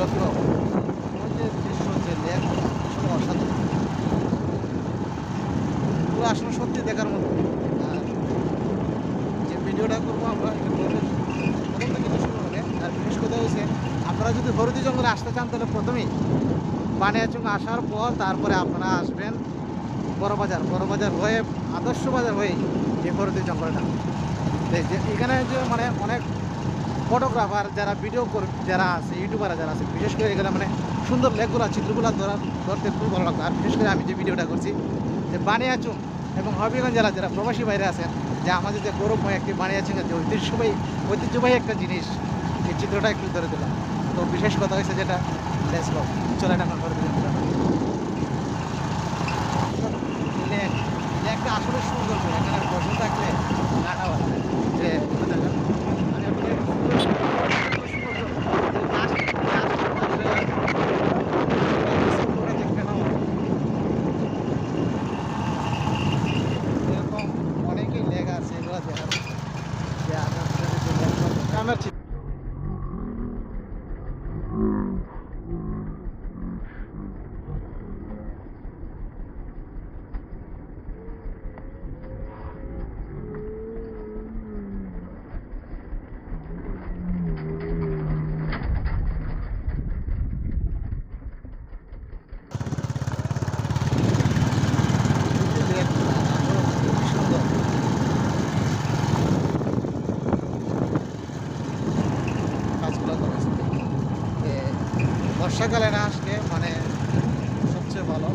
লক্ষ্মীবাবু ওই যে দৃশ্য যে লেক আসলে অসাধারণ, পুরো আসলে সত্যি দেখার মতো। আর যে ভিডিওটা করবো আমরা এখানে প্রথম থেকে কিন্তু শুরু হবে। আর বিশেষ কথা হচ্ছে আপনারা যদি হরদি জঙ্গলে আসতে চান তাহলে প্রথমেই বানিয়াচং আসার পর তারপরে আপনারা আসবেন বড়বাজার, বড়বাজার হয়ে আদর্শ বাজার হয়ে এই হরদি জঙ্গলটা। যে এখানে যে মানে অনেক ফটোগ্রাফার যারা ভিডিও যারা আছে, ইউটিউবাররা যারা আছে, বিশেষ করে এখানে মানে সুন্দর লেকগুলো চিত্রগুলো ধরতে খুব ভালো লাগতো। আর বিশেষ করে আমি যে ভিডিওটা করছি যে বানিয়াচং এবং হবিগঞ্জ জেলা যারা প্রবাসী বাইরে আছেন, যে আমাদের যে গৌরবময় একটি বানিয়াচংয়ের যে ঐতিহ্যবাহী একটা জিনিস, এই চিত্রটা একটু ধরে দিলাম। তো বিশেষ কথা হয়েছে যেটা লেটস গো, চলেন আমরা করে দিলাম লেক। লেকটা আসলে সুন্দর করে এখানে বসে থাকলে গানা বাজে যে দেখেন মানে আপনি এরকম অনেকেই লেক আছে এগুলো দেখার যে আমার সুন্দর কাজগুলো করেছে। বর্ষাকালে না আসলে মানে সবচেয়ে ভালো।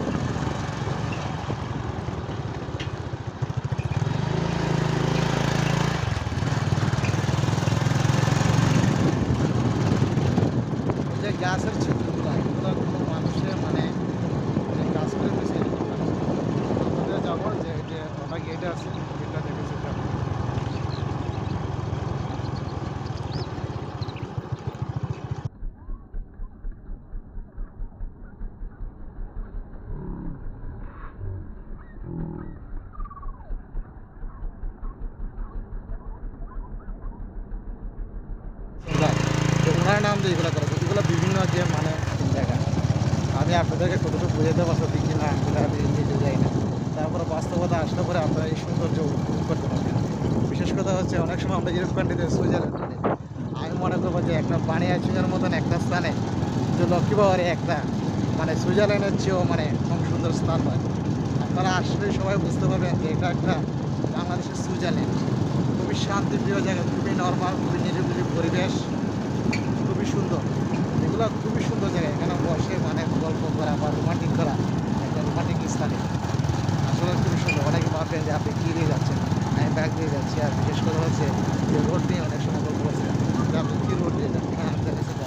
যে গাছের চিত্রগুলো এগুলো কোনো মানুষের মানে যে গাছ করে দিয়েছে যাবো যে যে ওটা গেটে আছে গেটটা দেখেছি যাবো। ওনার নাম দিয়ে এগুলো করা এগুলো বিভিন্ন যে মানে জায়গা আমি আপনাদেরকে কতটুকু বুঝাতে পারছি কি না আমি নিজে যাই না। তারপরে বাস্তবতা আসলে পরে আপনারা এই সৌন্দর্য উপভোগ করতে পারবেন। বিশেষ কথা হচ্ছে অনেক সময় আমরা ইউরোপ কান্ট্রিতে সুইজারল্যান্ড করি, আমি মনে করবো যে একটা বানিয়াচংয়ের মতন একটা স্থানে যে লক্ষ্মীবাজারে একটা মানে সুইজারল্যান্ডের চেয়েও মানে কম সুন্দর স্থান হয়। আপনারা আসলে সবাই বুঝতে পারবেন যে এটা একটা বাংলাদেশের সুইজারল্যান্ড। খুবই শান্তিপ্রিয় জায়গা, খুবই নর্মাল, খুবই নিরিবিলি পরিবেশ, খুবই সুন্দর। এগুলো খুবই সুন্দর জায়গা, এখানে বসে মানে গল্প করা বা রোমান্টিক করা একটা রোমান্টিক স্থানে আসলে খুবই সুন্দর। অনেকে ভাববেন যে আপনি কী দিয়ে যাচ্ছেন, আমি ব্যাগ দিয়ে যাচ্ছি। আর বিশেষ করে হচ্ছে যে রোড নিয়ে অনেক সময় গল্প করছে যে আপনি কী রোড দিয়ে যাচ্ছেন, হ্যাঁ আপনার কাছে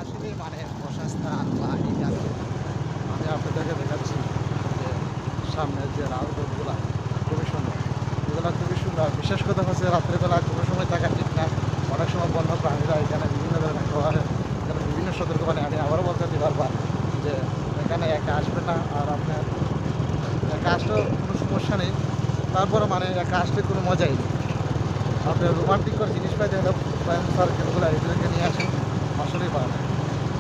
আসলে মানে বসার স্থান বা এই গাছে আমি আপনাদেরকে দেখাচ্ছি যে সামনের যে রাজপথগুলো খুবই সুন্দর, এগুলো খুবই সুন্দর। বিশেষ কথা হচ্ছে রাত্রেবেলা কোনো সময় থাকা ঠিক না, অনেক সময় বন্য প্রাণীরা এখানে বিভিন্ন ধরনের খাবার, এখানে বিভিন্ন সতর্কবাণী। আমি আবারও বলতে চাই বারবার যে এখানে একা আসবে না। আর আপনার একা আসলেও কোনো সমস্যা নেই, তারপরে মানে একা আসলে কোনো মজাই নেই। আপনার রোমান্টিক করে জিনিস পাইতে হলে সার্কেলগুলো এগুলোকে নিয়ে আসেন, আসলেই পাওয়া যায়।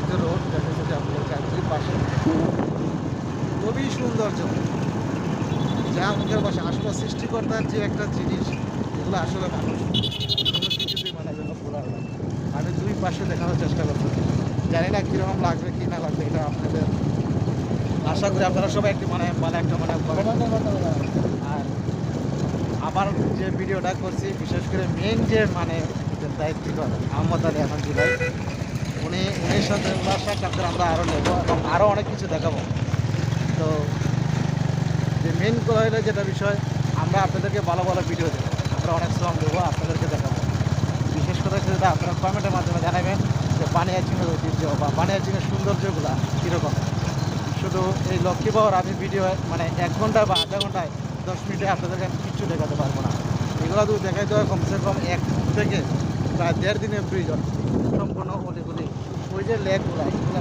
যে রোড দেখেছে যে আপনাদেরকে একদমই পাশে খুবই সৌন্দর্য, যা মুখের বসে আসলে সৃষ্টিকর্তার যে একটা জিনিস, এগুলো আসলে মানুষ কোনো কিছুতেই মানে যেন ভোলার না। আমি দুই পাশে দেখানোর চেষ্টা করছি, জানি না কীরকম লাগবে কি না লাগবে, এটা আপনাদের আশা করি আপনারা সবাই একটু মানে মানে একটা মানে আর আমার যে ভিডিওটা করছি বিশেষ করে মেন যে মানে যে দায়িত্বকর আহমদ আলী আহমদ ভাই, উনির সাথে ওনার সাথে আমরা আরও নেবো এবং আরও অনেক কিছু দেখাবো। তো যে মেন করা হলে যেটা বিষয়, আমরা আপনাদেরকে ভালো ভালো ভিডিও দেবো, আমরা অনেক শ্রম দেবো, আপনাদেরকে দেখাবো। বিশেষ করে যেটা আপনারা কমেন্টের মাধ্যমে জানাবেন যে বানিয়াচংয়ের ঐতিহ্য বা বানিয়াচংয়ের সৌন্দর্যগুলো কীরকম। শুধু এই লক্ষ্মীবাজার আমি ভিডিও মানে 1 ঘন্টা বা আধা ঘন্টায় 10 মিনিটে আপনাদেরকে আমি কিচ্ছু দেখাতে পারবো না। এগুলো তো দেখাইতে হয় কমসে কম 1 থেকে প্রায় 1.5 দিনের প্রয়োজন। সম্পূর্ণ অলিগুলি ওই যে লেকগুলো এগুলো